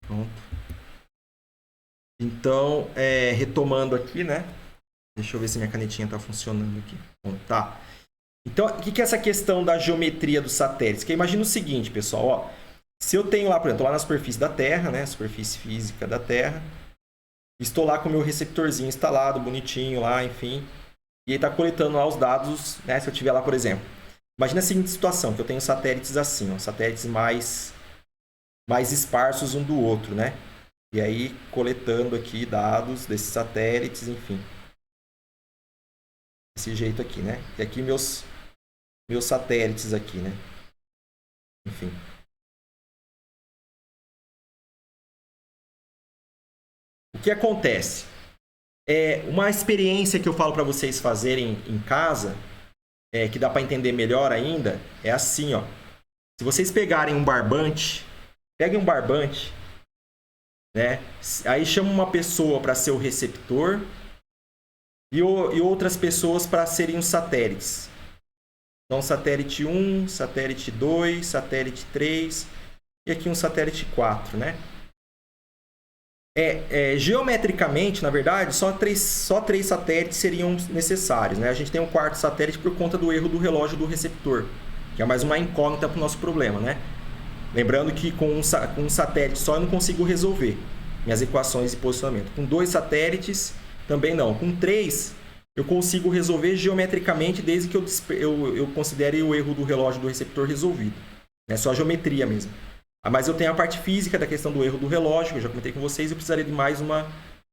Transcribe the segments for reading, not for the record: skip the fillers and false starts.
Pronto. Então, retomando aqui, né? Deixa eu ver se minha canetinha está funcionando aqui. Bom, tá. Então, o que é essa questão da geometria dos satélites? Que imagina o seguinte, pessoal, ó. Se eu tenho lá, por exemplo, lá na superfície da Terra, né? Superfície física da Terra. Estou lá com o meu receptorzinho instalado, bonitinho lá, enfim. E ele está coletando lá os dados, né? Se eu tiver lá, por exemplo. Imagina a seguinte situação, que eu tenho satélites assim, ó, satélites mais esparsos um do outro, né? E aí, coletando aqui dados desses satélites, enfim. Desse jeito aqui, né? E aqui meus satélites aqui, né? Enfim. O que acontece? Uma experiência que eu falo para vocês fazerem em casa, que dá para entender melhor ainda, é assim, ó. Se vocês pegarem um barbante, peguem um barbante, né? Aí chama uma pessoa para ser o receptor e outras pessoas para serem os satélites. Então, satélite 1, satélite 2, satélite 3 e aqui um satélite 4, né? Geometricamente, na verdade, só três satélites seriam necessários, né? A gente tem um quarto satélite por conta do erro do relógio do receptor, que é mais uma incógnita para o nosso problema, né? Lembrando que com um satélite só eu não consigo resolver minhas equações de posicionamento. Com 2 satélites, também não. Com 3, eu consigo resolver geometricamente desde que eu considere o erro do relógio do receptor resolvido. É só a geometria mesmo. Mas eu tenho a parte física da questão do erro do relógio, que eu já comentei com vocês, eu precisaria de mais um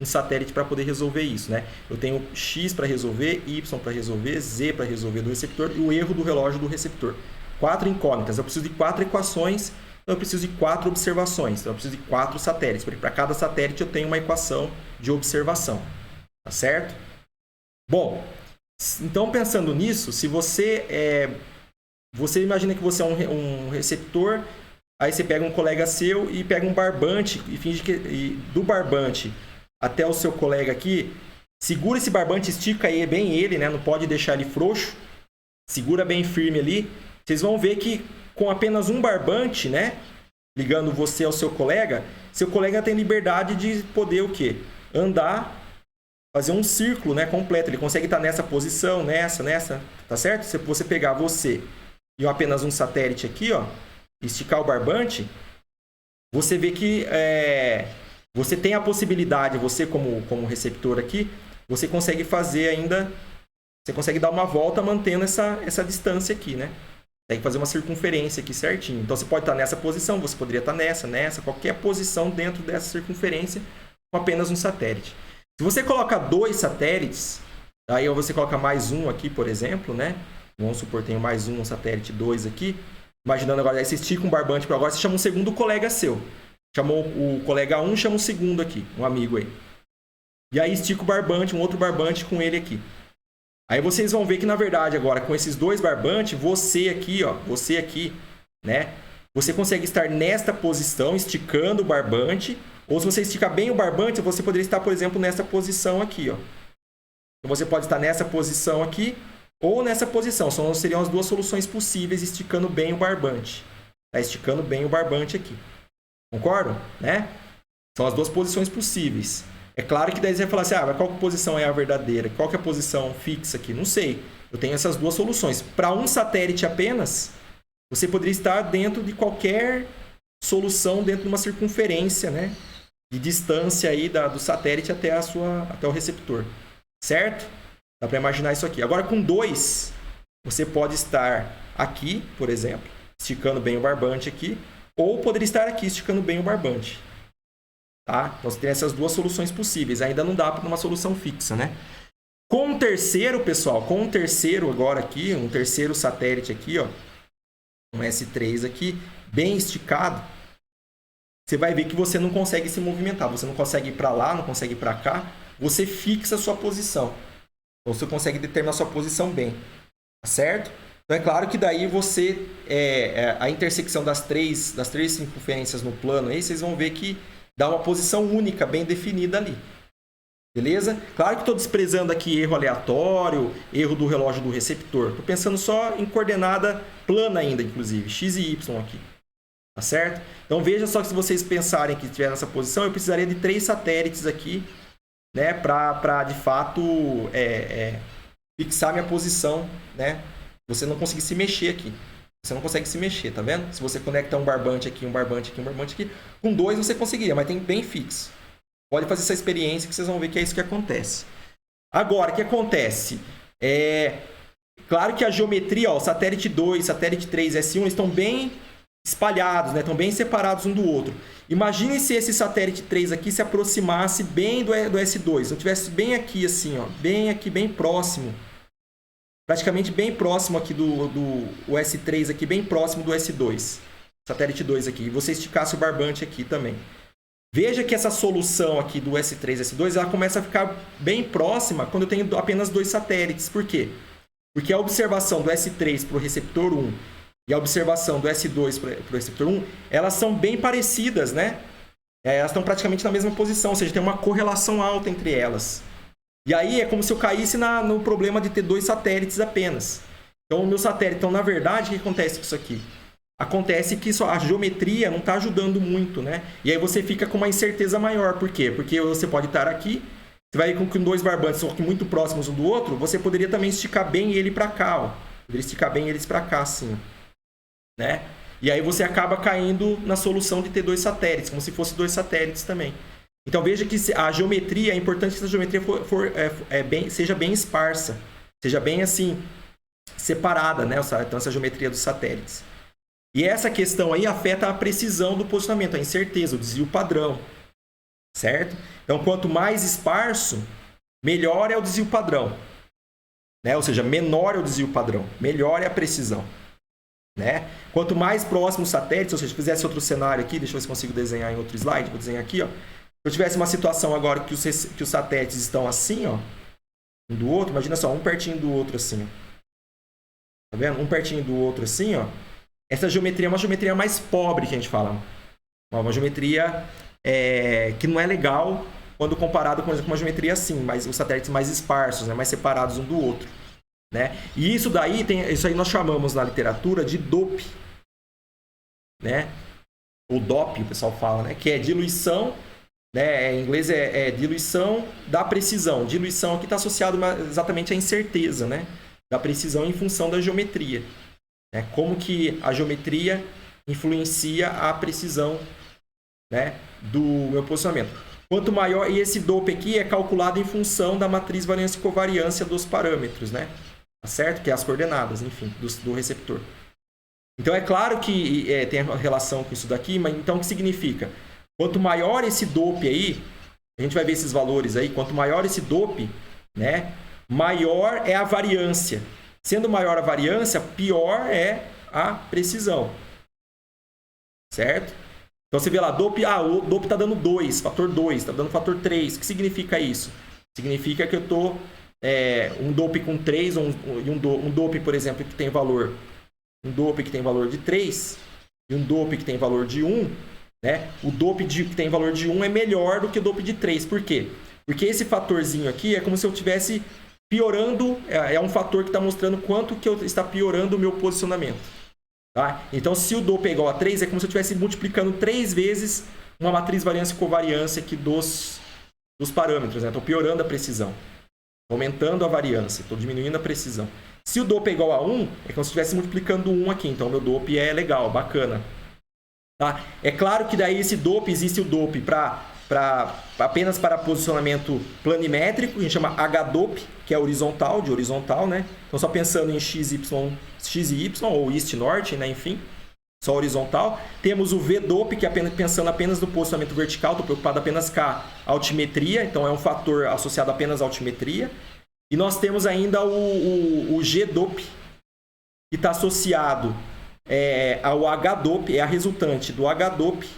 satélite para poder resolver isso, né? Eu tenho X para resolver, Y para resolver, Z para resolver do receptor e o erro do relógio do receptor. 4 incógnitas. Eu preciso de 4 equações, então eu preciso de 4 observações. Então eu preciso de 4 satélites, porque para cada satélite eu tenho uma equação de observação. Tá certo? Bom, então pensando nisso, se você imagina que você é um receptor. Aí você pega um colega seu e pega um barbante e finge que do barbante até o seu colega aqui, segura esse barbante, estica bem ele, né? Não pode deixar ele frouxo. Segura bem firme ali. Vocês vão ver que com apenas um barbante, né? Ligando você ao seu colega, seu colega tem liberdade de poder o quê? Andar, fazer um círculo, né, completo. Ele consegue estar nessa posição, nessa, tá certo? Se você pegar você e apenas um satélite aqui, ó, esticar o barbante, você vê que você tem a possibilidade, você como receptor aqui, você consegue fazer ainda, você consegue dar uma volta mantendo essa distância aqui, né? Tem que fazer uma circunferência aqui certinho. Então você pode estar nessa posição, você poderia estar nessa, qualquer posição dentro dessa circunferência com apenas um satélite. Se você coloca 2 satélites, aí você coloca mais um aqui, por exemplo, né? Vamos supor, tenho mais um satélite 2 aqui. Imaginando agora, aí você estica um barbante para agora, você chama um segundo colega seu. Chamou o colega 1, chama um segundo aqui, um amigo aí. E aí estica o barbante, um outro barbante com ele aqui. Aí vocês vão ver que, na verdade, agora, com esses 2 barbantes, você aqui, né? Você consegue estar nesta posição, esticando o barbante. Ou se você esticar bem o barbante, você poderia estar, por exemplo, nessa posição aqui, ó. Então você pode estar nessa posição aqui, ou nessa posição. Seriam as 2 soluções possíveis, esticando bem o barbante. Tá esticando bem o barbante aqui. Concordam? Né? São as 2 posições possíveis. É claro que daí você vai falar assim, mas qual posição é a verdadeira? Qual que é a posição fixa aqui? Não sei. Eu tenho essas 2 soluções. Para um satélite apenas, você poderia estar dentro de qualquer solução dentro de uma circunferência, né? De distância aí do satélite até o receptor. Certo? Dá para imaginar isso aqui. Agora, com 2, você pode estar aqui, por exemplo, esticando bem o barbante aqui, ou poderia estar aqui, esticando bem o barbante. Tá? Então, você tem essas 2 soluções possíveis. Ainda não dá para uma solução fixa, né? Com um terceiro, pessoal, agora aqui, um terceiro satélite aqui, ó, um S3 aqui, bem esticado, você vai ver que você não consegue se movimentar. Você não consegue ir para lá, não consegue ir para cá. Você fixa a sua posição. Então, você consegue determinar a sua posição bem. Tá certo? Então, é claro que daí você... a intersecção das três circunferências no plano aí, vocês vão ver que dá uma posição única, bem definida ali. Beleza? Claro que estou desprezando aqui erro aleatório, erro do relógio do receptor. Estou pensando só em coordenada plana ainda, inclusive. X e Y aqui. Tá certo? Então veja só que se vocês pensarem que estiver nessa posição, eu precisaria de 3 satélites aqui, né, para de fato fixar minha posição, né? Você não conseguir se mexer aqui. Você não consegue se mexer, tá vendo? Se você conecta um barbante aqui, um barbante aqui, um barbante aqui, com 2 você conseguiria, mas tem bem fixo. Pode fazer essa experiência que vocês vão ver que é isso que acontece. Agora, o que acontece? Claro que a geometria, ó, satélite 2, satélite 3, S1, eles estão bem espalhados, né? Estão bem separados um do outro. Imagine se esse satélite 3 aqui se aproximasse bem do S2. Se eu estivesse bem aqui, assim, ó, bem aqui, bem próximo. Praticamente bem próximo aqui do S3 aqui, bem próximo do S2. Satélite 2 aqui. E você esticasse o barbante aqui também. Veja que essa solução aqui do S3 e S2, ela começa a ficar bem próxima quando eu tenho apenas 2 satélites. Por quê? Porque a observação do S3 para o receptor 1 e a observação do S2 para o receptor 1, elas são bem parecidas, né? Elas estão praticamente na mesma posição, ou seja, tem uma correlação alta entre elas. E aí é como se eu caísse no problema de ter 2 satélites apenas. Então, o meu satélite... Então, na verdade, o que acontece com isso aqui? Acontece que a geometria não está ajudando muito, né? E aí você fica com uma incerteza maior. Por quê? Porque você pode estar aqui, você vai com 2 barbantes muito próximos um do outro, você poderia também esticar bem ele para cá, ó. Poderia esticar bem eles para cá, assim, né? E aí você acaba caindo na solução de ter 2 satélites, como se fosse 2 satélites também. Então veja que a geometria, é importante que essa geometria seja bem esparsa, seja bem assim, separada, né? Então essa geometria dos satélites. E essa questão aí afeta a precisão do posicionamento, a incerteza, o desvio padrão, certo? Então quanto mais esparso, melhor é o desvio padrão, né? Ou seja, menor é o desvio padrão, melhor é a precisão, né? Quanto mais próximo os satélites, ou seja, se eu fizesse outro cenário aqui, deixa eu ver se consigo desenhar em outro slide, vou desenhar aqui, ó. Se eu tivesse uma situação agora que os satélites estão assim, ó, um do outro, imagina só, um pertinho do outro assim, ó. Tá vendo? Um pertinho do outro assim, ó. Essa geometria é uma geometria mais pobre, que a gente fala. Uma geometria que não é legal quando comparado com uma geometria assim, mas os satélites mais esparsos, né, mais separados um do outro, né? E isso aí nós chamamos na literatura de DOP, né? Ou DOP, o pessoal fala, né? Que é diluição, né? Em inglês é diluição da precisão. Diluição aqui está associado exatamente à incerteza, né? Da precisão em função da geometria. Né? Como que a geometria influencia a precisão, né, do meu posicionamento. Quanto maior, e esse DOP aqui é calculado em função da matriz variância e covariância dos parâmetros, né? Tá certo? Que é as coordenadas, enfim, do receptor. Então é claro que tem relação com isso daqui, mas então o que significa? Quanto maior esse DOP aí, a gente vai ver esses valores aí, quanto maior esse DOP, né, maior é a variância. Sendo maior a variância, pior é a precisão. Certo? Então você vê lá, DOP, o DOP está dando 2, fator 2, está dando fator 3. O que significa isso? Significa que eu estou um DOP com 3, um DOP, por exemplo, que tem valor, um DOP que tem valor de 3 e um DOP que tem valor de 1, né? O DOP que tem valor de 1 é melhor do que o DOP de 3. Por quê? Porque esse fatorzinho aqui é como se eu estivesse piorando, é um fator que está mostrando quanto que está piorando o meu posicionamento. Tá? Então, se o DOP é igual a 3, é como se eu estivesse multiplicando 3 vezes uma matriz variância e covariância aqui dos parâmetros. Estou piorando a precisão, aumentando a variância, estou diminuindo a precisão. Se o DOP é igual a 1, é como se eu estivesse multiplicando 1 aqui. Então, meu DOP é legal, bacana. Tá? É claro que daí existe o DOP apenas para posicionamento planimétrico, a gente chama HDOP, que é horizontal, de horizontal, né? Então, só pensando em x e y, ou east-norte, né? Enfim, só horizontal. Temos o VDOP, que é pensando apenas no posicionamento vertical, estou preocupado apenas com a altimetria, então é um fator associado apenas à altimetria. E nós temos ainda o GDOP, que está associado ao HDOP, é a resultante do HDOP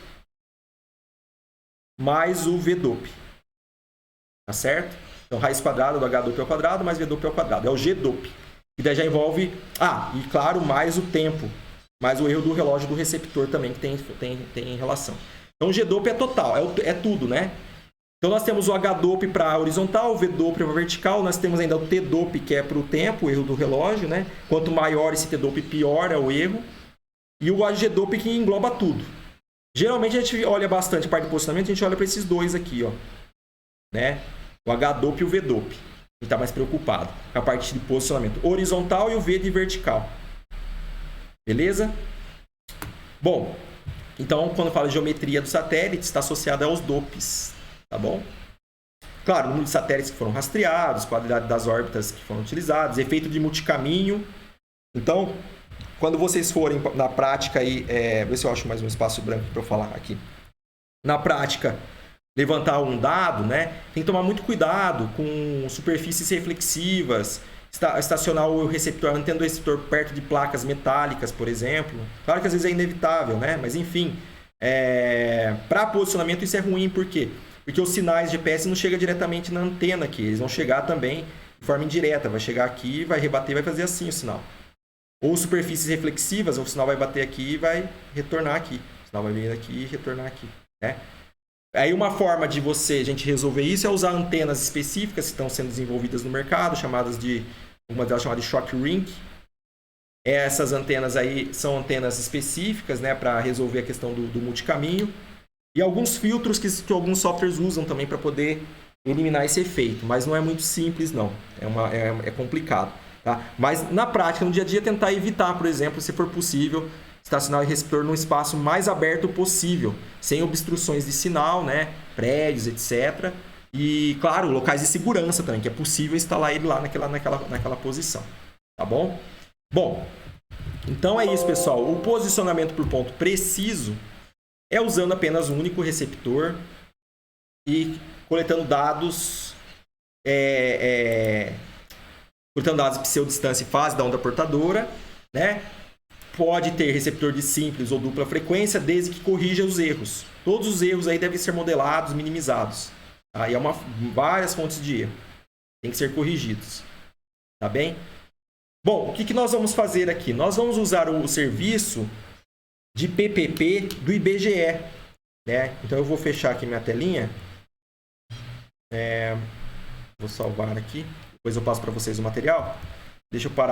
mais o VDOP. Tá certo? Então, raiz quadrada do HDOP ao quadrado mais VDOP ao quadrado. É o GDOP. E daí já envolve... e claro, mais o tempo. Mais o erro do relógio do receptor também, que tem relação. Então, o GDOP é total. É tudo, né? Então, nós temos o HDOP para horizontal, o VDOP para vertical. Nós temos ainda o TDOP, que é para o tempo, o erro do relógio, né? Quanto maior esse TDOP, pior é o erro. e o AGDOP que engloba tudo. Geralmente a gente olha bastante a parte de posicionamento, a gente olha para esses dois aqui, ó, né? O HDOP e o VDOP. A gente está mais preocupado com a parte de posicionamento horizontal e o V de vertical. Beleza? Bom, então quando fala de geometria do satélite, está associada aos DOPs, tá bom? Claro, o número de satélites que foram rastreados, qualidade das órbitas que foram utilizadas, efeito de multicaminho. Então, quando vocês forem na prática aí, ver se eu acho mais um espaço branco para eu falar aqui. Na prática, levantar um dado, né? Tem que tomar muito cuidado com superfícies reflexivas, estacionar o receptor, mantendo o receptor perto de placas metálicas, por exemplo. Claro que às vezes é inevitável, né? Mas enfim, para posicionamento isso é ruim, por quê? Porque os sinais GPS não chegam diretamente na antena aqui, eles vão chegar também de forma indireta, vai chegar aqui, vai rebater, vai fazer assim o sinal. Ou superfícies reflexivas, o sinal vai bater aqui e vai retornar aqui. O sinal vai vir aqui e retornar aqui, né? Aí uma forma de a gente resolver isso é usar antenas específicas que estão sendo desenvolvidas no mercado, uma delas chamada de shock ring. Essas antenas aí são antenas específicas, né, para resolver a questão do multicaminho. E alguns filtros que alguns softwares usam também para poder eliminar esse efeito. Mas não é muito simples, não. É complicado. Tá? Mas na prática, no dia a dia, tentar evitar, por exemplo, se for possível, estacionar o receptor num espaço mais aberto possível, sem obstruções de sinal, né? Prédios, etc. E, claro, locais de segurança também, que é possível instalar ele lá naquela posição. Tá bom? Bom, então é isso, pessoal. O posicionamento por ponto preciso é usando apenas um único receptor e coletando dados pseudo-distância e fase da onda portadora, né? Pode ter receptor de simples ou dupla frequência, desde que corrija os erros. Todos os erros aí devem ser modelados, minimizados. Tá? E várias fontes de erro. Tem que ser corrigidos. Tá bem? Bom, o que nós vamos fazer aqui? Nós vamos usar o serviço de PPP do IBGE. Né? Então eu vou fechar aqui minha telinha. Vou salvar aqui. Depois eu passo para vocês o material. Deixa eu parar aqui.